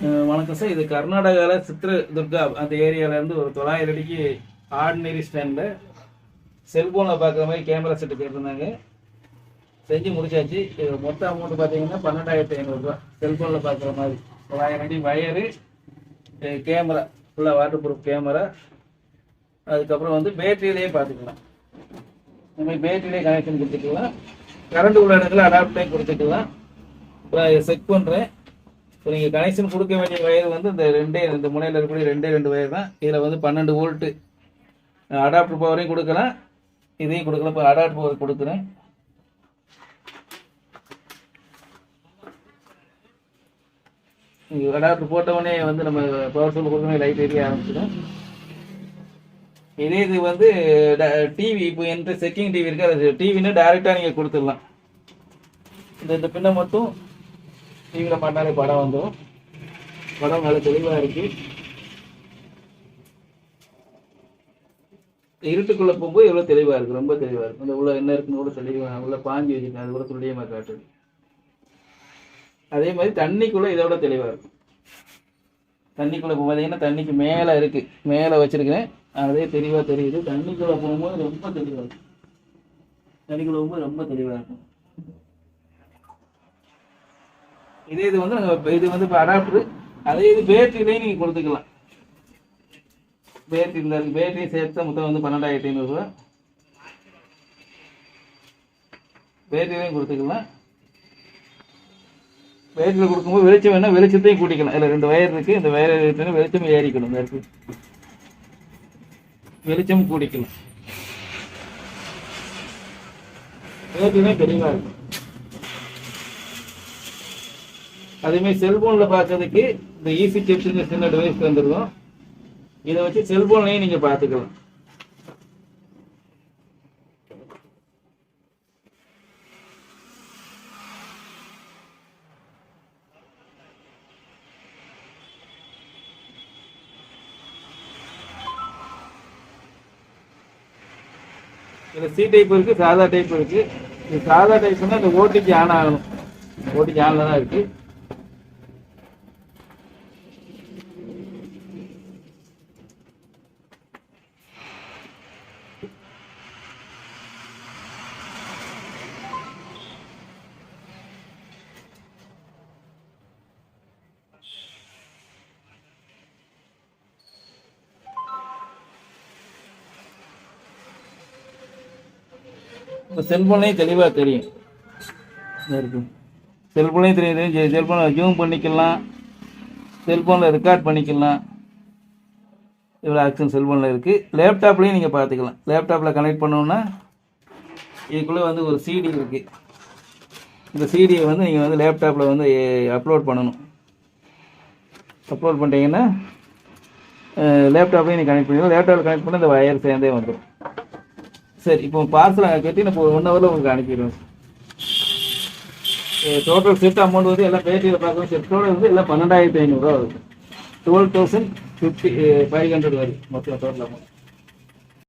வணக்கம் சார். இது கர்நாடகாவில் சித்ரதுர்கா அந்த ஏரியாவிலேருந்து ஒரு 900 அடிக்கு ஆர்டினரி ஸ்டாண்டில் செல்ஃபோனில் பார்க்குற மாதிரி கேமரா செட்டு கேட்டிருந்தாங்க. செஞ்சு முடிச்சாச்சு. இது மொத்த அமௌண்ட் பார்த்தீங்கன்னா 12,500 செல்ஃபோனில் பார்க்குற மாதிரி 900 அடி வயரு, கேமரா ஃபுல்லாக வாட்டர் ப்ரூஃப் கேமரா, அதுக்கப்புறம் வந்து பேட்டரியிலேயே பார்த்துக்கலாம். இந்த மாதிரி பேட்டரியிலே கனெக்ஷன் கொடுத்துக்கலாம். கரண்ட் உள்ள இடத்துல அடாப்டே கொடுத்துக்கலாம். இப்போ செக் பண்ணுறேன். இப்போ நீங்கள் கனெக்ஷன் கொடுக்க வேண்டிய வயர் வந்து இந்த முனையில் இருக்கக்கூடிய 2 வயர் தான். இதில் வந்து 12 வோல்ட்டு அடாப்டர் பவரையும் கொடுக்கலாம், இதையும் கொடுக்கலாம். இப்போ அடாப்டர் பவர் கொடுக்குறேன். அடாப்டர் போட்டவொடனே வந்து நம்ம பவர் சோல் கொடுக்கணும், லைட் எரிய ஆரம்பிச்சிடும். இது வந்து டிவி, இப்போ என்கிட்ட செக்கிங் டிவி இருக்குது. அது டிவின்னா டேரெக்டாக நீங்கள் கொடுத்துடலாம். இந்த பின்னை மட்டும் டிவியில் பண்ணாலே படம் வந்துடும். படம் நல்ல தெளிவாக இருக்கு. இருட்டுக்குள்ளே போகும்போது எவ்வளோ தெளிவாக இருக்குது, ரொம்ப தெளிவாக இருக்குது. அந்த உள்ள என்ன இருக்குன்னு கூட தெளிவாக உள்ள பாஞ்சி வச்சுருக்கேன், அது கூட துல்லியமாக காட்டுது. அதே மாதிரி தண்ணிக்குள்ளே இதோட தெளிவாக இருக்கும். தண்ணிக்குள்ளே போகும் பார்த்தீங்கன்னா தண்ணிக்கு மேலே இருக்குது, மேலே வச்சுருக்கிறேன், அதே தெளிவாக தெரியுது. தண்ணிக்குள்ளே போகும்போது ரொம்ப தெளிவாக இருக்கும். தண்ணிக்குள்ளே போகும்போது ரொம்ப தெளிவாக இருக்கும். இது வந்து இப்போ அடாப்டரு. அதே இது பேட்டரியிலையும் நீங்கள் கொடுத்துக்கலாம். பேட்டரியும் சேர்த்து மொத்தம் வந்து 12,500. பேட்டரியிலையும் கொடுத்துக்கலாம். பேட்டரியில் கொடுக்கும்போது வெளிச்சம் வேணால் வெளிச்சத்தையும் கூட்டிக்கலாம். இதில் 2 வயர் இருக்குது. இந்த வயர் எடுத்தோன்னா வெளிச்சம் ஏறிக்கணும். இந்த இருக்குது வெளிச்சம் கூட்டிக்கலாம். பேட்டரியிலையும் தெளிவாக இருக்கும். அதேமாதிரி செல்போனில் பார்க்கறதுக்கு இந்த ஈஸி டிப்ஸ்னு சின்ன டிவைஸ் வந்துருக்கும். இதை வச்சு செல்போன்லையும் நீங்கள் பார்த்துக்கலாம். இதில் சி டைப் இருக்குது, சாதா டைப் இருக்குது. இது சாதா டைப்னா இந்த ஓடிஜி ஆன் ஆகணும். ஓடிஜி ஆனில் தான் இருக்குது. இப்போ செல்ஃபோன்லேயும் தெளிவாக தெரியும். இருக்கு செல்ஃபோன்லேயும் தெரியுது. செல்ஃபோனில் ஜூம் பண்ணிக்கலாம், செல்ஃபோனில் ரெக்கார்ட் பண்ணிக்கலாம். இவ்வளோ ஆக்ஷன் செல்ஃபோனில் இருக்குது. லேப்டாப்லேயும் நீங்கள் பார்த்துக்கலாம். லேப்டாப்பில் கனெக்ட் பண்ணோன்னா இதுக்குள்ளே வந்து ஒரு சிடி இருக்குது. இந்த சிடியை வந்து நீங்கள் வந்து லேப்டாப்பில் வந்து அப்லோட் பண்ணணும். அப்லோட் பண்ணிட்டீங்கன்னா லேப்டாப்லேயும் நீங்கள் கனெக்ட் பண்ணிக்கலாம். லேப்டாப்பில் கனெக்ட் பண்ணி இந்த வயர் சேர்ந்தே வந்துடும். சரி, இப்போ பார்சல் கட்டி நான் 1 ஹவரில் உங்களுக்கு அனுப்பிடுவேன். டோட்டல் செட் அமௌண்ட் வந்து எல்லாம் பேட்டியில் பார்க்கணும். செட்டோடு வந்து எல்லாம் 12,500 வருது. 12,500 வருது மொத்தம் டோட்டல் அமௌண்ட்.